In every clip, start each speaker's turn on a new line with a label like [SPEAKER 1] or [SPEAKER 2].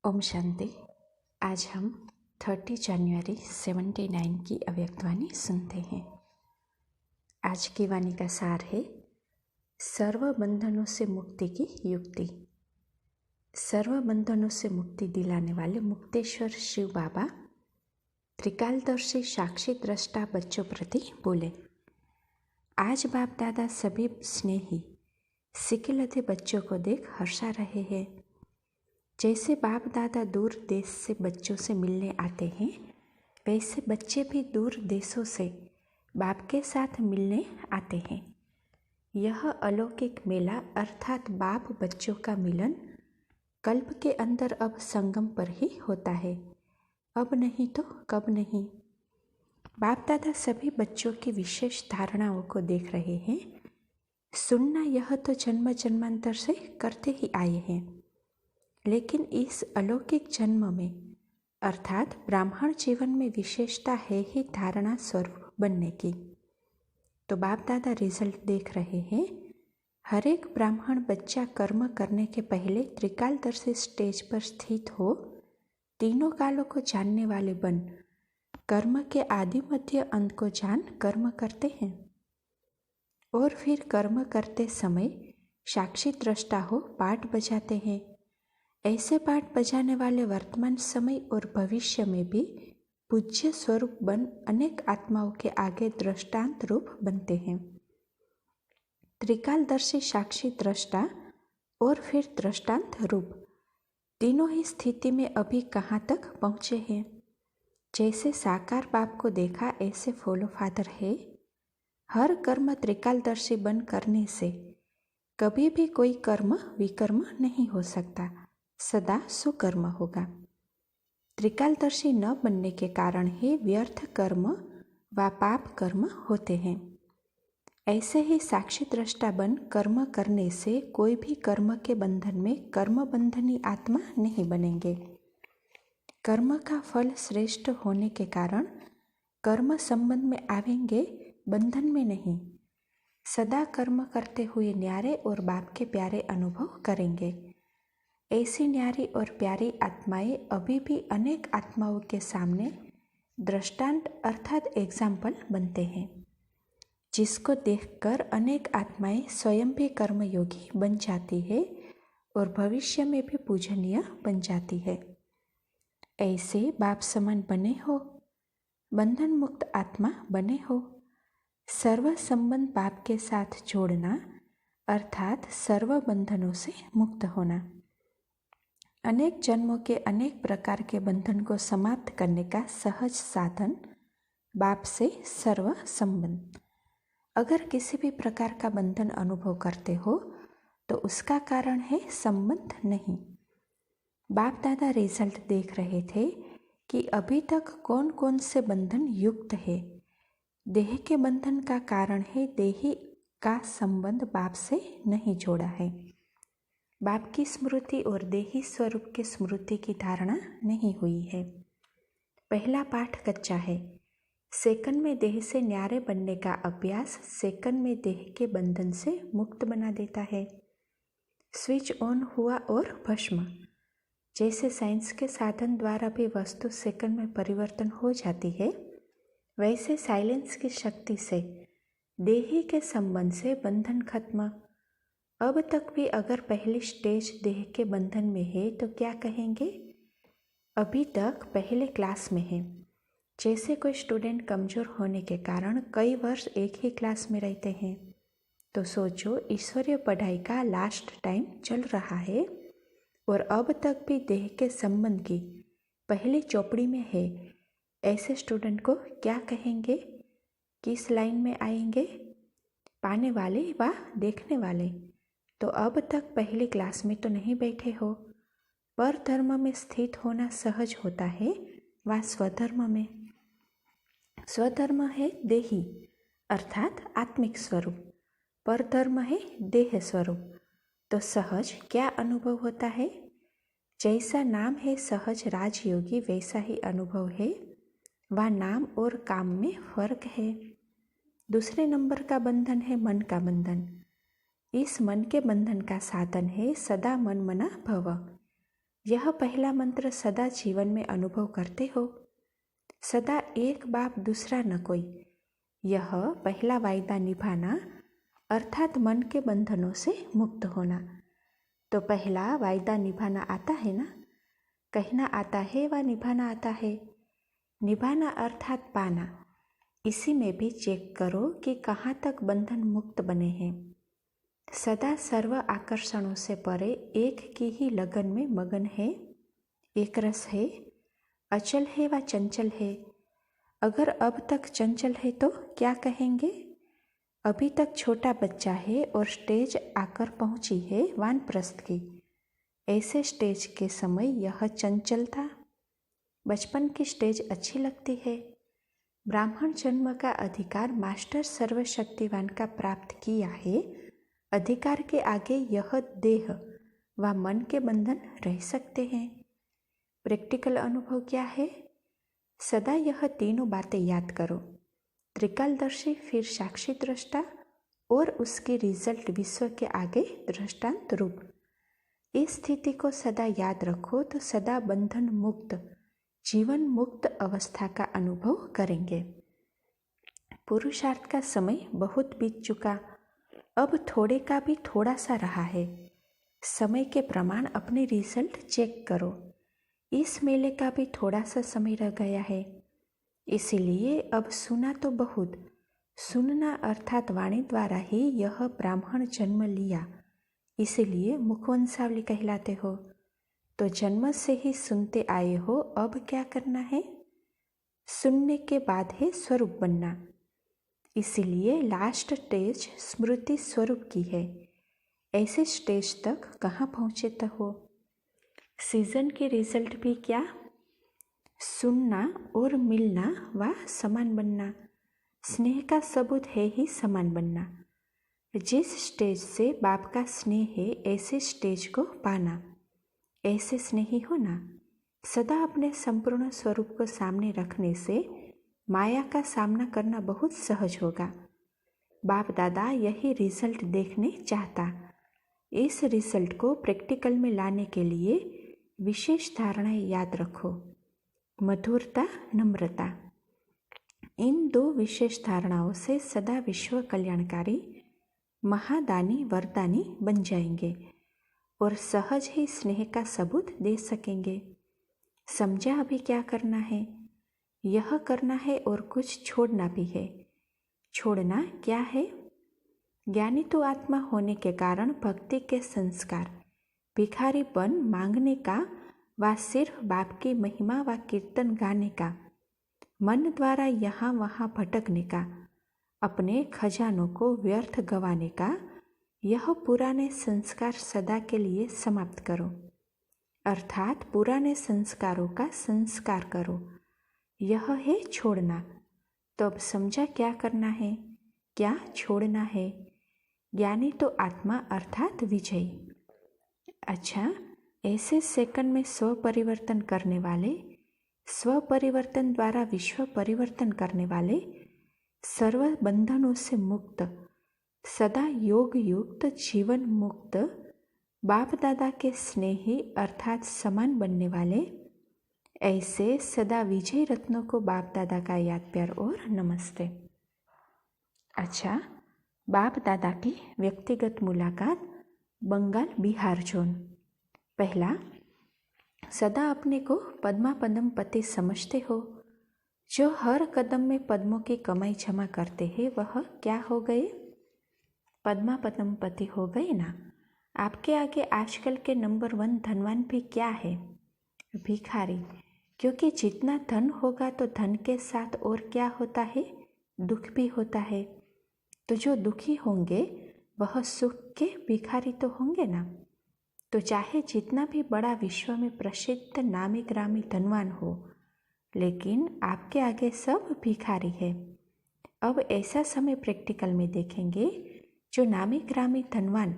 [SPEAKER 1] ओम शांति। आज हम 30 जनवरी 79 की अव्यक्तवाणी सुनते हैं। आज की वाणी का सार है सर्व बंधनों से मुक्ति की युक्ति। सर्व बंधनों से मुक्ति दिलाने वाले मुक्तेश्वर शिव बाबा त्रिकालदर्शी साक्षी दृष्टा बच्चों प्रति बोले। आज बाप दादा सभी स्नेही सिकिलते बच्चों को देख हर्षा रहे हैं। जैसे बाप दादा दूर देश से बच्चों से मिलने आते हैं, वैसे बच्चे भी दूर देशों से बाप के साथ मिलने आते हैं। यह अलौकिक मेला अर्थात बाप बच्चों का मिलन कल्प के अंदर अब संगम पर ही होता है, अब नहीं तो कब नहीं। बाप दादा सभी बच्चों की विशेष धारणाओं को देख रहे हैं। सुनना यह तो जन्म जन्मांतर से करते ही आए हैं, लेकिन इस अलौकिक जन्म में अर्थात ब्राह्मण जीवन में विशेषता है ही धारणा स्वरूप बनने की। तो बाप दादा रिजल्ट देख रहे हैं। हर एक ब्राह्मण बच्चा कर्म करने के पहले त्रिकालदर्शी स्टेज पर स्थित हो, तीनों कालों को जानने वाले बन कर्म के आदि मध्य अंत को जान कर्म करते हैं और फिर कर्म करते समय साक्षी दृष्टा हो पाठ बजाते हैं। ऐसे पाठ बजाने वाले वर्तमान समय और भविष्य में भी पूज्य स्वरूप बन अनेक आत्माओं के आगे दृष्टांत रूप बनते हैं। त्रिकालदर्शी साक्षी दृष्टा और फिर दृष्टांत रूप तीनों ही स्थिति में अभी कहाँ तक पहुँचे हैं। जैसे साकार बाप को देखा ऐसे फॉलो फादर है। हर कर्म त्रिकालदर्शी बन करने से कभी भी कोई कर्म विकर्म नहीं हो सकता, सदा सुकर्म होगा। त्रिकालदर्शी न बनने के कारण ही व्यर्थ कर्म व पाप कर्म होते हैं। ऐसे ही साक्षी दृष्टा बन कर्म करने से कोई भी कर्म के बंधन में कर्म बंधनी आत्मा नहीं बनेंगे। कर्म का फल श्रेष्ठ होने के कारण कर्म संबंध में आवेंगे, बंधन में नहीं। सदा कर्म करते हुए न्यारे और बाप के प्यारे अनुभव करेंगे। ऐसी न्यारी और प्यारी आत्माएं अभी भी अनेक आत्माओं के सामने दृष्टांत अर्थात एग्जाम्पल बनते हैं, जिसको देखकर अनेक आत्माएं स्वयं भी कर्मयोगी बन जाती है और भविष्य में भी पूजनीय बन जाती है। ऐसे बाप समान बने हो, बंधन मुक्त आत्मा बने हो। सर्व संबंध बाप के साथ जोड़ना अर्थात सर्व बंधनों से मुक्त होना। अनेक जन्मों के अनेक प्रकार के बंधन को समाप्त करने का सहज साधन बाप से सर्व संबंध। अगर किसी भी प्रकार का बंधन अनुभव करते हो तो उसका कारण है संबंध नहीं। बाप दादा रिजल्ट देख रहे थे कि अभी तक कौन कौन से बंधन युक्त है। देह के बंधन का कारण है देही का संबंध बाप से नहीं जोड़ा है। बाप की स्मृति और देही स्वरूप के स्मृति की धारणा नहीं हुई है। पहला पाठ कच्चा है। सेकंड में देह से न्यारे बनने का अभ्यास सेकंड में देह के बंधन से मुक्त बना देता है। स्विच ऑन हुआ और भस्म। जैसे साइंस के साधन द्वारा भी वस्तु सेकंड में परिवर्तन हो जाती है, वैसे साइलेंस की शक्ति से देही के संबंध से बंधन खत्म। अब तक भी अगर पहली स्टेज देह के बंधन में है तो क्या कहेंगे? अभी तक पहले क्लास में है। जैसे कोई स्टूडेंट कमज़ोर होने के कारण कई वर्ष एक ही क्लास में रहते हैं, तो सोचो ईश्वरीय पढ़ाई का लास्ट टाइम चल रहा है और अब तक भी देह के संबंध की पहली चौपड़ी में है। ऐसे स्टूडेंट को क्या कहेंगे? किस लाइन में आएंगे? पाने वाले व देखने वाले। तो अब तक पहली क्लास में तो नहीं बैठे हो। पर धर्म में स्थित होना सहज होता है व स्वधर्म में। स्वधर्म है देही अर्थात आत्मिक स्वरूप, पर धर्म है देह स्वरूप। तो सहज क्या अनुभव होता है? जैसा नाम है सहज राजयोगी वैसा ही अनुभव है। वह नाम और काम में फर्क है। दूसरे नंबर का बंधन है मन का बंधन। इस मन के बंधन का साधन है सदा मन मना भव। यह पहला मंत्र सदा जीवन में अनुभव करते हो। सदा एक बाप दूसरा न कोई। यह पहला वायदा निभाना अर्थात मन के बंधनों से मुक्त होना। तो पहला वायदा निभाना आता है ना? कहना आता है व निभाना आता है? निभाना अर्थात पाना। इसी में भी चेक करो कि कहाँ तक बंधन मुक्त बने हैं। सदा सर्व आकर्षणों से परे एक की ही लगन में मगन है, एक रस है, अचल है व चंचल है। अगर अब तक चंचल है तो क्या कहेंगे? अभी तक छोटा बच्चा है और स्टेज आकर पहुंची है वानप्रस्थ की। ऐसे स्टेज के समय यह चंचल था। बचपन की स्टेज अच्छी लगती है। ब्राह्मण जन्म का अधिकार मास्टर सर्वशक्तिवान का प्राप्त किया है। अधिकार के आगे यह देह व मन के बंधन रह सकते हैं। प्रैक्टिकल अनुभव क्या है? सदा यह तीनों बातें याद करो। त्रिकालदर्शी, फिर साक्षी दृष्टा और उसकी रिजल्ट विश्व के आगे दृष्टांत रूप। इस स्थिति को सदा याद रखो तो सदा बंधन मुक्त, जीवन मुक्त अवस्था का अनुभव करेंगे। पुरुषार्थ का समय बहुत बीत चुका। अब थोड़े का भी थोड़ा सा रहा है। समय के प्रमाण अपने रिजल्ट चेक करो। इस मेले का भी थोड़ा सा समय रह गया है। इसीलिए अब सुना तो बहुत, सुनना अर्थात वाणी द्वारा ही यह ब्राह्मण जन्म लिया, इसीलिए मुखवंशावली कहलाते हो। तो जन्म से ही सुनते आए हो, अब क्या करना है? सुनने के बाद है स्वरूप बनना। इसीलिए लास्ट स्टेज स्मृति स्वरूप की है। ऐसे स्टेज तक कहाँ पहुँचे तो हो? सीजन के रिजल्ट भी क्या? सुनना और मिलना व समान बनना। स्नेह का सबूत है ही समान बनना। जिस स्टेज से बाप का स्नेह है, ऐसे स्टेज को पाना। ऐसे स्नेही होना। सदा अपने संपूर्ण स्वरूप को सामने रखने से माया का सामना करना बहुत सहज होगा। बाप दादा यही रिजल्ट देखने चाहता। इस रिजल्ट को प्रैक्टिकल में लाने के लिए विशेष धारणाएं याद रखो। मधुरता, नम्रता, इन दो विशेष धारणाओं से सदा विश्व कल्याणकारी, महादानी, वरदानी बन जाएंगे और सहज ही स्नेह का सबूत दे सकेंगे। समझा अभी क्या करना है? यह करना है और कुछ छोड़ना भी है। छोड़ना क्या है? ज्ञानी तो आत्मा होने के कारण भक्ति के संस्कार, भिखारीपन मांगने का व सिर्फ बाप की महिमा व कीर्तन गाने का, मन द्वारा यहाँ वहाँ भटकने का, अपने खजानों को व्यर्थ गंवाने का, यह पुराने संस्कार सदा के लिए समाप्त करो। अर्थात पुराने संस्कारों का संस्कार करो। यह है छोड़ना। तो अब समझा क्या करना है, क्या छोड़ना है? ज्ञानी तो आत्मा अर्थात विजयी। अच्छा, ऐसे सेकंड में स्व परिवर्तन करने वाले, स्व परिवर्तन द्वारा विश्व परिवर्तन करने वाले, सर्व बंधनों से मुक्त, सदा योग युक्त, जीवन मुक्त, बाप दादा के स्नेही अर्थात समान बनने वाले, ऐसे सदा विजय रत्नों को बाप दादा का याद प्यार और नमस्ते। अच्छा, बाप दादा की व्यक्तिगत मुलाकात बंगाल बिहार जोन। पहला, सदा अपने को पद्मा पदम पति समझते हो। जो हर कदम में पद्मों की कमाई जमा करते हैं वह क्या हो गए? पद्मा पदम पति हो गए ना। आपके आगे आजकल के नंबर 1 धनवान भी क्या है? भिखारी। क्योंकि जितना धन होगा तो धन के साथ और क्या होता है? दुख भी होता है। तो जो दुखी होंगे वह सुख के भिखारी तो होंगे ना। तो चाहे जितना भी बड़ा विश्व में प्रसिद्ध नामी ग्रामी धनवान हो, लेकिन आपके आगे सब भिखारी है। अब ऐसा समय प्रैक्टिकल में देखेंगे जो नामी ग्रामी धनवान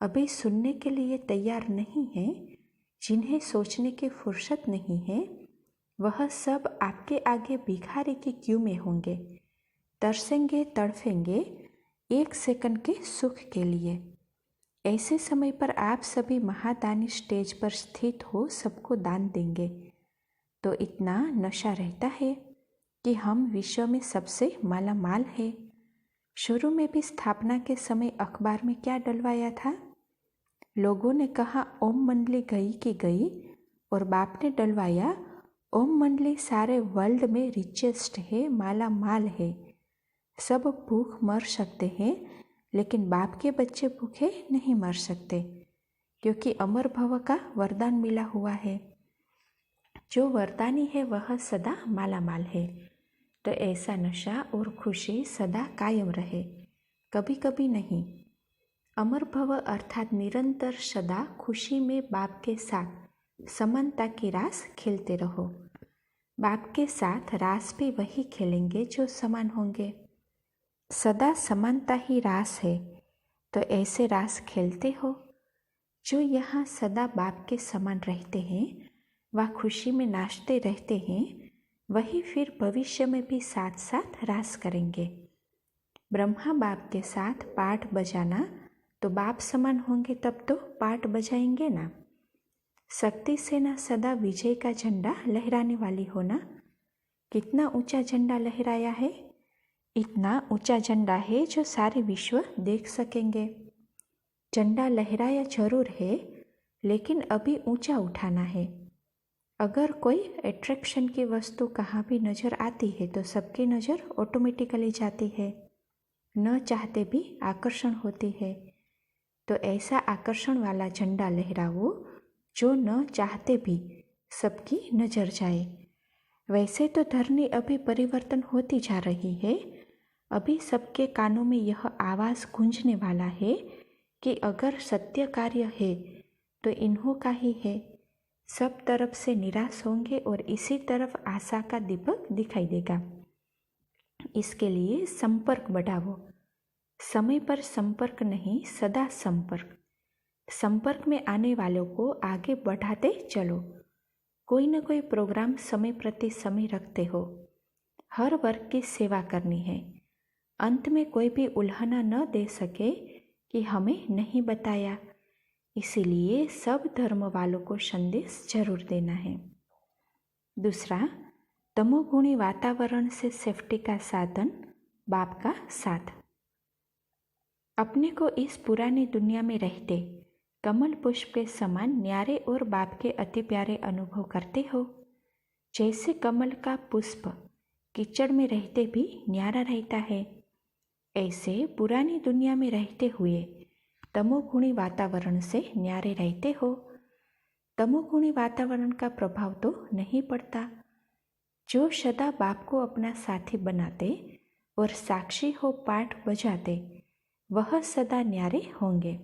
[SPEAKER 1] अभी सुनने के लिए तैयार नहीं है, जिन्हें सोचने की फुर्सत नहीं है, वह सब आपके आगे भिखारी की क्यू में होंगे, तरसेंगे, तड़फेंगे एक सेकंड के सुख के लिए। ऐसे समय पर आप सभी महादानी स्टेज पर स्थित हो सबको दान देंगे तो इतना नशा रहता है कि हम विश्व में सबसे माला माल है। शुरू में भी स्थापना के समय अखबार में क्या डलवाया था? लोगों ने कहा ओम मंडली गई कि गई, और बाप ने डलवाया ओम मंडली सारे वर्ल्ड में रिचेस्ट है, माला माल है। सब भूख मर सकते हैं लेकिन बाप के बच्चे भूखे नहीं मर सकते, क्योंकि अमर भव का वरदान मिला हुआ है। जो वरदानी है वह सदा माला माल है। तो ऐसा नशा और खुशी सदा कायम रहे, कभी कभी नहीं। अमर भव अर्थात निरंतर सदा खुशी में बाप के साथ समानता की रास खेलते रहो। बाप के साथ रास भी वही खेलेंगे जो समान होंगे। सदा समानता ही रास है, तो ऐसे रास खेलते हो। जो यहाँ सदा बाप के समान रहते हैं, वह खुशी में नाचते रहते हैं, वही फिर भविष्य में भी साथ साथ रास करेंगे। ब्रह्मा बाप के साथ पाठ बजाना तो बाप समान होंगे तब तो पाठ बजाएंगे ना। शक्ति सेना सदा विजय का झंडा लहराने वाली हो ना। कितना ऊंचा झंडा लहराया है? इतना ऊंचा झंडा है जो सारे विश्व देख सकेंगे। झंडा लहराया जरूर है, लेकिन अभी ऊंचा उठाना है। अगर कोई अट्रैक्शन की वस्तु कहाँ भी नज़र आती है तो सबकी नज़र ऑटोमेटिकली जाती है, न चाहते भी आकर्षण होती है। तो ऐसा आकर्षण वाला झंडा लहराओ जो न चाहते भी सबकी नज़र जाए। वैसे तो धरनी अभी परिवर्तन होती जा रही है। अभी सबके कानों में यह आवाज़ गूंजने वाला है कि अगर सत्य कार्य है तो इन्हों का ही है। सब तरफ से निराश होंगे और इसी तरफ आशा का दीपक दिखाई देगा। इसके लिए संपर्क बढ़ाओ। समय पर संपर्क नहीं, सदा संपर्क। संपर्क में आने वालों को आगे बढ़ाते चलो। कोई न कोई प्रोग्राम समय प्रति समय रखते हो। हर वर्ग की सेवा करनी है। अंत में कोई भी उल्हाना न दे सके कि हमें नहीं बताया। इसीलिए सब धर्म वालों को संदेश जरूर देना है। दूसरा, तमोगुणी वातावरण से सेफ्टी का साधन बाप का साथ। अपने को इस पुरानी दुनिया में रहते कमल पुष्प के समान न्यारे और बाप के अति प्यारे अनुभव करते हो। जैसे कमल का पुष्प कीचड़ में रहते भी न्यारा रहता है, ऐसे पुरानी दुनिया में रहते हुए तमोगुणी वातावरण से न्यारे रहते हो। तमोगुणी वातावरण का प्रभाव तो नहीं पड़ता। जो सदा बाप को अपना साथी बनाते और साक्षी हो पाठ बजाते, वह सदा न्यारे होंगे।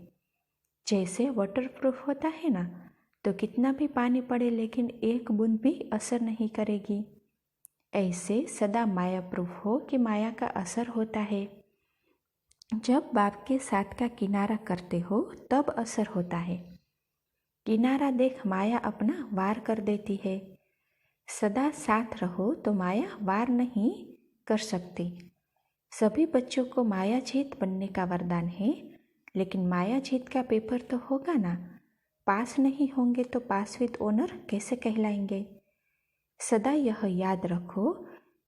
[SPEAKER 1] जैसे वाटरप्रूफ होता है ना, तो कितना भी पानी पड़े लेकिन एक बूंद भी असर नहीं करेगी। ऐसे सदा माया प्रूफ हो कि माया का असर होता है। जब बाप के साथ का किनारा करते हो तब असर होता है। किनारा देख माया अपना वार कर देती है। सदा साथ रहो तो माया वार नहीं कर सकती। सभी बच्चों को माया जीत बनने का वरदान है, लेकिन माया जीत का पेपर तो होगा ना। पास नहीं होंगे तो पास विद ऑनर कैसे कहलाएंगे। सदा यह याद रखो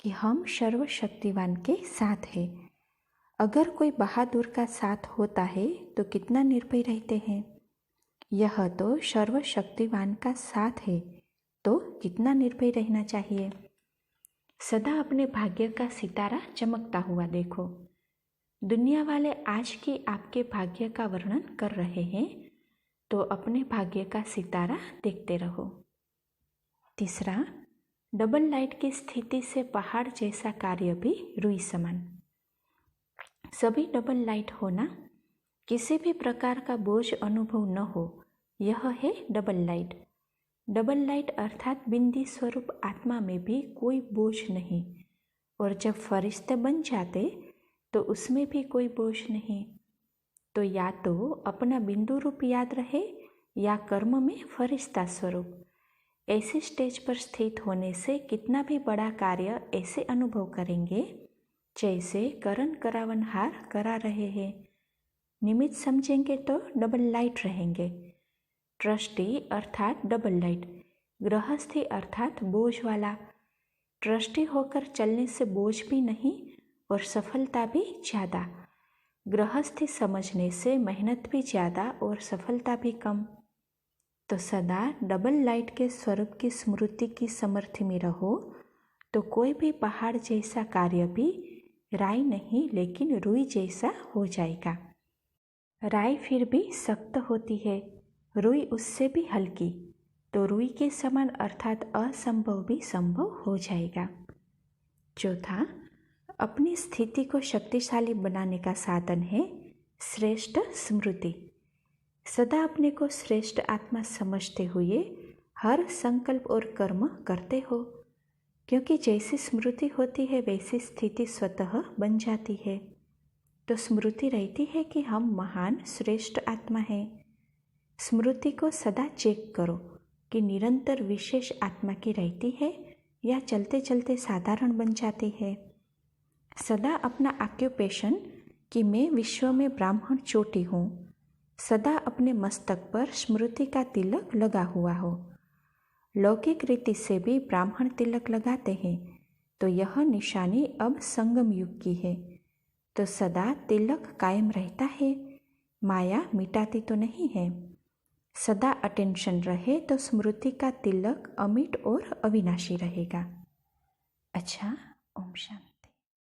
[SPEAKER 1] कि हम सर्वशक्तिवान के साथ हैं। अगर कोई बहादुर का साथ होता है तो कितना निर्भय रहते हैं। यह तो सर्वशक्तिवान का साथ है, तो कितना निर्भय रहना चाहिए। सदा अपने भाग्य का सितारा चमकता हुआ देखो। दुनिया वाले आज की आपके भाग्य का वर्णन कर रहे हैं, तो अपने भाग्य का सितारा देखते रहो। तीसरा, डबल लाइट की स्थिति से पहाड़ जैसा कार्य भी रुई समान। सभी डबल लाइट होना, किसी भी प्रकार का बोझ अनुभव न हो, यह है डबल लाइट। डबल लाइट अर्थात बिंदी स्वरूप आत्मा में भी कोई बोझ नहीं, और जब फरिश्ते बन जाते तो उसमें भी कोई बोझ नहीं। तो या तो अपना बिंदु रूप याद रहे या कर्म में फरिश्ता स्वरूप। ऐसे स्टेज पर स्थित होने से कितना भी बड़ा कार्य ऐसे अनुभव करेंगे जैसे करण करावनहार करा रहे हैं। निमित्त समझेंगे तो डबल लाइट रहेंगे। ट्रस्टी अर्थात डबल लाइट, गृहस्थी अर्थात बोझ वाला। ट्रस्टी होकर चलने से बोझ भी नहीं और सफलता भी ज़्यादा। गृहस्थी समझने से मेहनत भी ज़्यादा और सफलता भी कम। तो सदा डबल लाइट के स्वरूप की स्मृति की समर्थी में रहो तो कोई भी पहाड़ जैसा कार्य भी राई नहीं लेकिन रुई जैसा हो जाएगा। राई फिर भी सख्त होती है, रुई उससे भी हल्की, तो रुई के समान अर्थात असंभव भी संभव हो जाएगा। चौथा, अपनी स्थिति को शक्तिशाली बनाने का साधन है श्रेष्ठ स्मृति। सदा अपने को श्रेष्ठ आत्मा समझते हुए हर संकल्प और कर्म करते हो, क्योंकि जैसी स्मृति होती है वैसी स्थिति स्वतः बन जाती है। तो स्मृति रहती है कि हम महान श्रेष्ठ आत्मा हैं। स्मृति को सदा चेक करो कि निरंतर विशेष आत्मा की रहती है या चलते चलते साधारण बन जाती है। सदा अपना ऑक्यूपेशन कि मैं विश्व में ब्राह्मण चोटी हूँ, सदा अपने मस्तक पर स्मृति का तिलक लगा हुआ हो। लौकिक रीति से भी ब्राह्मण तिलक लगाते हैं, तो यह निशानी अब संगम युग की है। तो सदा तिलक कायम रहता है, माया मिटाती तो नहीं है। सदा अटेंशन रहे तो स्मृति का तिलक अमिट और अविनाशी रहेगा। अच्छा, ओम शांति।